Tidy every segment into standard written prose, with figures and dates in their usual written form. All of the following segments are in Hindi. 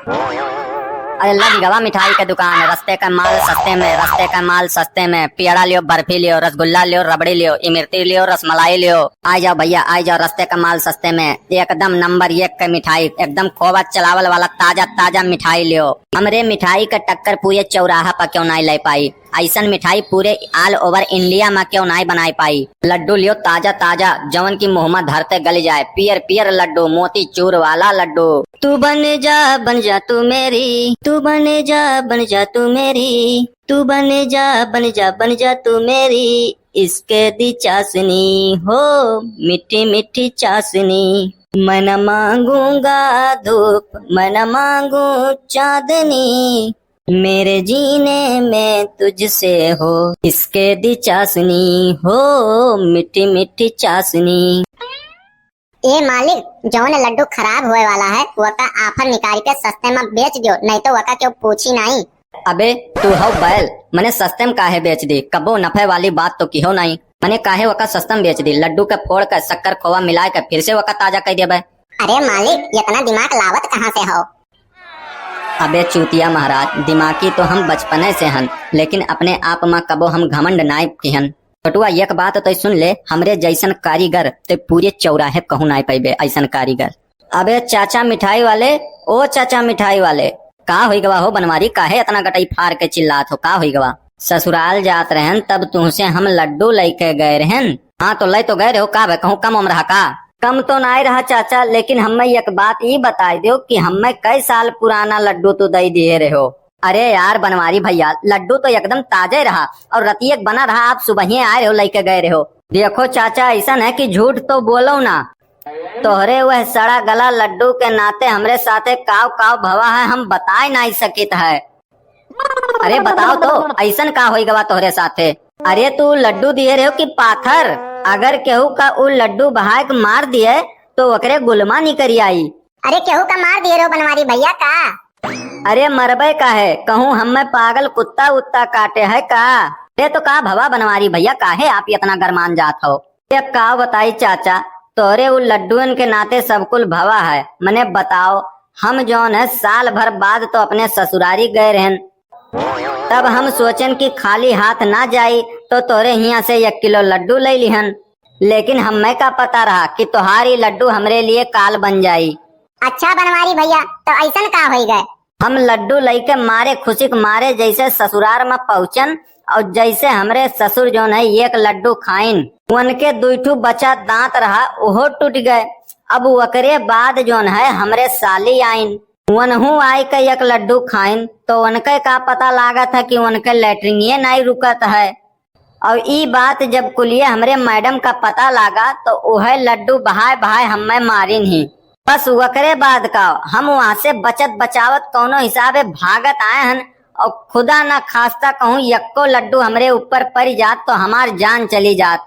अरे लग गवा मिठाई के दुकान, रस्ते का माल सस्ते में, रस्ते का माल सस्ते में। पेड़ा लियो, बर्फी लियो, रसगुल्ला लियो, रबड़ी लियो, इमरती लियो, रसमलाई लियो। आ जाओ भैया आ जाओ, रस्ते का माल सस्ते में, एकदम नंबर 1 का मिठाई, एकदम खोवा चलावल वाला ताजा ताजा मिठाई लियो। हमरे मिठाई का टक्कर पूरे चौराहा पर क्यों नहीं ले पाई, ऐसन मिठाई पूरे ऑल ओवर इंडिया में क्यों नहीं बनाई पाई। लड्डू लियो ताजा ताजा, जवन की मुंह में धरते गल जाए, पियर पियर लड्डू, मोती चूर वाला लड्डू। तू बन जा तू मेरी, तू बन जा तू मेरी, तू बन जा तू मेरी, इसके दी चाशनी हो मीठी मीठी चाशनी। मैं न मांगूंगा धूप, मैं न मांगू चांदनी, मेरे जीने में तुझसे हो इसके दी चाशनी हो मीठी मीठी चाशनी। ए मालिक, जौन लड्डू खराब होए वाला है वका आफर निकाल के सस्ते में बेच दो, नहीं तो वका क्यों पूछी नहीं। अबे तू हो बैल, मैंने सस्ते में काहे बेच दी, कबो नफे वाली बात तो की हो नहीं। मैंने काहे वका सस्ता में बेच दी, लड्डू के फोड़ कर शक्कर खोवा मिला कर फिर से वका ताजा कर दिया बे। अरे मालिक, इतना दिमाग लावत कहाँ से हो। अबे चूतिया महाराज, दिमागी तो हम बचपने से हन, लेकिन अपने आप में कबो हम घमंड नाई किहन। छोटुआ एक बात तो सुन ले, हमरे जैसन कारीगर ते पूरे चौराहे कहूँ नाई पैबे ऐसन कारीगर। अबे चाचा मिठाई वाले, ओ चाचा मिठाई वाले, का हुई गवा हो बनवारी, काहे इतना गटई फाड़ के चिल्लात हो, का हुई गवा। ससुराल जात रहन तब तुमसे हम लड्डू लेके गए रहन। हाँ तो ले तो गए रहो, का कहूँ कम उम्र रहा का। कम तो नहीं रहा चाचा, लेकिन हमें एक बात ये बता दो कि हमें कई साल पुराना लड्डू तो दे दिए रहे हो। अरे यार बनवारी भैया, लड्डू तो एकदम ताजा रहा और रतियक बना रहा, आप सुबह ही आए रहो लेके गए रहो। देखो चाचा, ऐसा है कि झूठ तो बोलो ना, तोहरे वह सड़ा गला लड्डू के नाते हमरे साथे काव काव भवा है, हम बता नहीं सकित है। अरे बताओ तो ऐसन का होई गवा तोहरे साथे। अरे तू लड्डू दिए रहे हो कि पाथर, अगर केहू का उ लड्डू बहा के मार दिए तो ओकरे गुलमा नहीं करी आई। अरे केहू का मार दिए रहो बनवारी भैया का। अरे मरबे का है, कहूँ हमें पागल कुत्ता उत्ता काटे है का। ये तो का भवा बनवारी भैया, काहे आप इतना गरमान जात हो। ये का बताई चाचा, तोरे उ लड्डून के नाते सब कुल भवा है। मने बताओ, हम जौन है साल भर बाद तो अपने ससुरारी गए रहन, तब हम सोचन कि खाली हाथ ना जाई तो तोरे यहाँ से 1 किलो लड्डू ले लिहन, लेकिन हमें का पता रहा कि तुम्हारी लड्डू हमरे लिए काल बन जाई। अच्छा बनवारी भैया, तो ऐसन का हो गए। हम लड्डू लेके मारे खुशी के मारे जैसे ससुराल में पहुंचन, और जैसे हमरे ससुर जो है 1 लड्डू खाइन, उनके 2 बचा दांत रहा वो टूट गए। अब वकरे बाद जो है हमरे साली आइन, उनहू आई के 1 लड्डू खाइन, तो उनके का पता लागा था कि उनके लैट्रिंग नहीं रुकत है। और ई बात जब कुलिए हमरे मैडम का पता लागा तो वह लड्डू बहाए बहाए हमें मारिन ही। बस वकरे बाद का हम वहाँ से बचत बचावत कौनो हिसाबे भागत आए हन, और खुदा ना खास्ता कहूँ 1 लड्डू हमरे ऊपर पड़ जात तो हमार जान चली जात।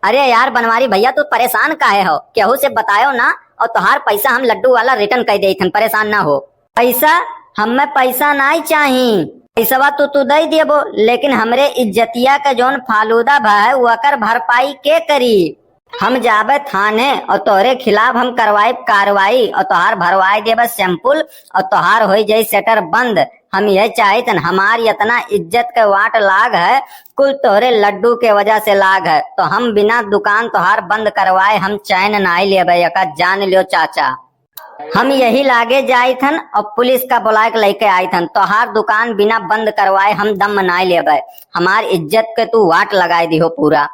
अरे यार बनवारी भैया, तू परेशान काहे हो, केहू से बतायो ना, और तुहार पैसा हम लड्डू वाला रिटर्न कर देथन, परेशान ना हो। पैसा हमें पैसा नहीं चाहिए, पैसा तू दे देबो, लेकिन हमरे इज्जतिया का जोन फालूदा भा है वकर भरपाई के करी। हम जाबे थाने और तोहरे खिलाफ हम करवाए कार्रवाई, और तोहार भरवाए देबे सैंपल, और तोहार हो जाये सेटर बंद। हम यह चाहतन, हमारी इतना इज्जत के वाट लाग है, कुल तोहरे लड्डू के वजह से लाग है, तो हम बिना दुकान तोहार बंद करवाए हम चैन नहीं लेबे, यका जान लियो चाचा। हम यही लागे जाई थन और पुलिस का बुलाए के लेके आई थन, तोहार दुकान बिना बंद करवाए हम दम नहीं लेबे, हमार इज्जत के तू वाट लगाए दी हो पूरा।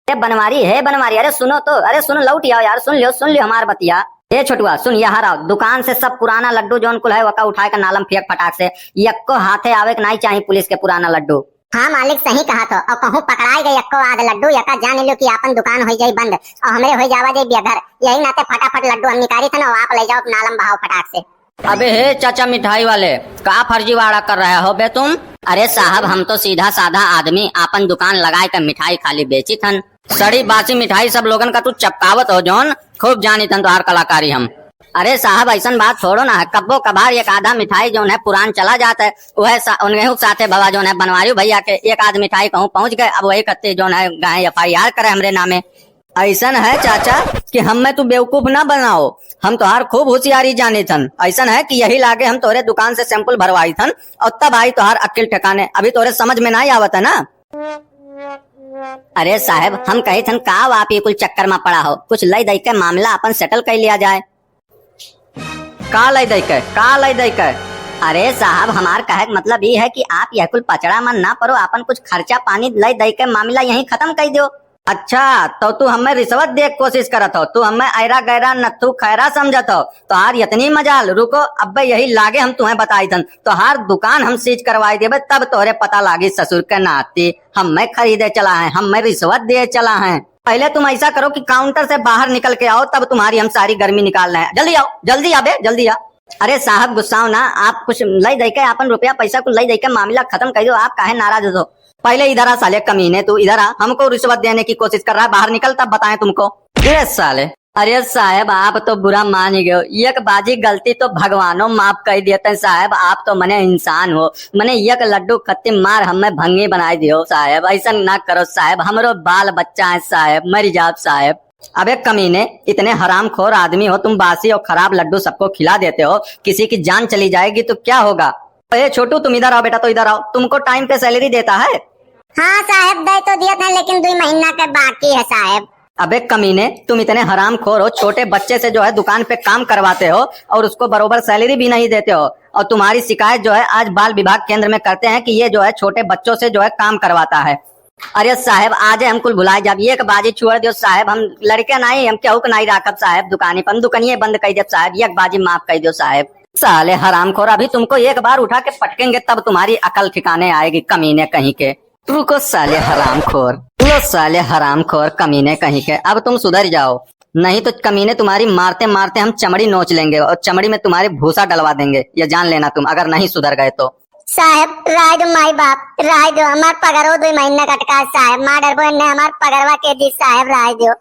बनवारी है बनवारी, अरे सुनो तो, अरे सुनो लौट आओ यार, सुन लियो हमार बतिया। ए छोटुआ सुन, यहाँ आओ, दुकान से सब पुराना लड्डू जोन कुल है वका उठाए का नालम फेंक फटाक से, 1 हाथे आवे के नहीं चाहिए पुलिस के पुराना लड्डू। हाँ मालिक सही कहा तो, और कहूँ पकड़ाई गई 1 आध लड्डू, यका जान लियो कि अपन दुकान हो जाये बंद और हमरे हो जावा जाये बेघर। यही नाते फटाफट लड्डू हम निकाली थे ना, आप ले जाओ नालम बहाओ फटाक से। अबे हे चाचा मिठाई वाले, का फर्जीवाड़ा कर रहे हो बे तुम। अरे साहब, हम तो सीधा साधा आदमी अपन दुकान लगाए कर मिठाई खाली बेची थन, सड़ी बासी मिठाई सब लोगन का तू चपकावत हो जोन, खूब जानी थन तुहार कलाकारी हम। अरे साहब ऐसन बात छोड़ो ना, कब्बो कभार 1 आधा मिठाई जो है पुरान चला जाता है, वह उनके साथे भवा जो है बनवारी भैया के 1 आध मिठाई कहूँ पहुँच गए, अब वही करते जो है गाय FIR करे हमरे नामे। ऐसन है चाचा कि हम में तू बेवकूफ ना बनाओ, हम तोहार खूब होशियारी जाने थन। ऐसन है कि यही लागे हम तोरे दुकान से सैंपल भरवाई थन और तब आई तोहार अक्ल ठिकाने। अभी तोरे समझ में नहीं आवत है ना। अरे साहब हम कही थन का आप ये कुल चक्कर में पड़ा हो, कुछ लई दई के मामला अपन सेटल कर लिया जाए। का लई दई के? अरे साहब हमार कहे का मतलब ये है कि आप यह कुल पचड़ा मन ना पड़ो, अपन कुछ खर्चा पानी लई दई के मामला यही खत्म कर दो। अच्छा तो तू हमें रिश्वत दे कोशिश करत हो, तू हमें ऐरा गैरा नत्थु खैरा समझत हो। तो हार इतनी मजाल, रुको अब यही लागे हम तुम्हें बताई थन। तो हार दुकान हम सीज करवाई देबे तब तोरे पता लागी ससुर के नाती हमें खरीदे चला है, हमें रिश्वत दे चला है। पहले तुम ऐसा करो कि काउंटर से बाहर निकल के आओ, तब तुम्हारी हम सारी गर्मी निकाल रहे हैं। जल्दी आओ, जल्दी आबे, जल्दी आ। अरे साहब गुस्साओ ना, आप कुछ लई दई के अपन रुपया पैसा को लई दई के मामला खत्म कर दो। आप काहे नाराज हो? पहले इधर आ साले कमीने, तू इधर आ, हमको रिश्वत देने की कोशिश कर रहा है, बाहर निकल तब बताएं तुमको। अरे साले, अरे साहब आप तो बुरा मान ही गए, एक बाजी गलती तो भगवानों माफ कर देते हैं साहब। आप तो मने इंसान हो, मने एक लड्डू खत्ती मार हमें भंगी बनाई दियो साहब। ऐसा ना करो साहब, हमरो बाल बच्चा है साहब, मर जाओ साहब। अबे कमीने, इतने हरामखोर आदमी हो तुम, बासी और खराब लड्डू सबको खिला देते हो, किसी की जान चली जाएगी तो क्या होगा। ए छोटू तुम इधर आओ बेटा, तो इधर आओ, तुमको टाइम पे सैलरी देता है? हाँ साहब दे तो दिया था, लेकिन 2 महीना के बाकी है साहब। अबे कमीने, तुम इतने हरामखोर हो, छोटे बच्चे से जो है दुकान पे काम करवाते हो और उसको बरोबर सैलरी भी नहीं देते हो। और तुम्हारी शिकायत जो है आज बाल विभाग केंद्र में करते हैं कि ये जो है छोटे बच्चों से जो है काम करवाता है। अरे साहब आज हम कुल भुलाए जब एक बाजी छोड़ दियो साहब, हम लड़के नहीं, हम केहू के नहीं राखब साहब दुकानी पर, दुकानिए बंद कर दे साहब, एक बाजी माफ कर दो साहब। साले हरामखोर, अभी तुमको एक बार उठा के पटकेंगे तब तुम्हारी अकल ठिकाने आएगी कमीने कहीं के। रुको साले हरामखोर, लो साले हरामखोर कमीने कहीं के, अब तुम सुधर जाओ, नहीं तो कमीने तुम्हारी मारते मारते हम चमड़ी नोच लेंगे और चमड़ी में तुम्हारे भूसा डलवा देंगे, ये जान लेना तुम, अगर नहीं सुधर गए तो। साहब राय दो माई बाप, राय दो, हमार पगारो 2 महीना कटका साहब, माँ डरबो ने हमार पगरवा के दी साहब, राय दो।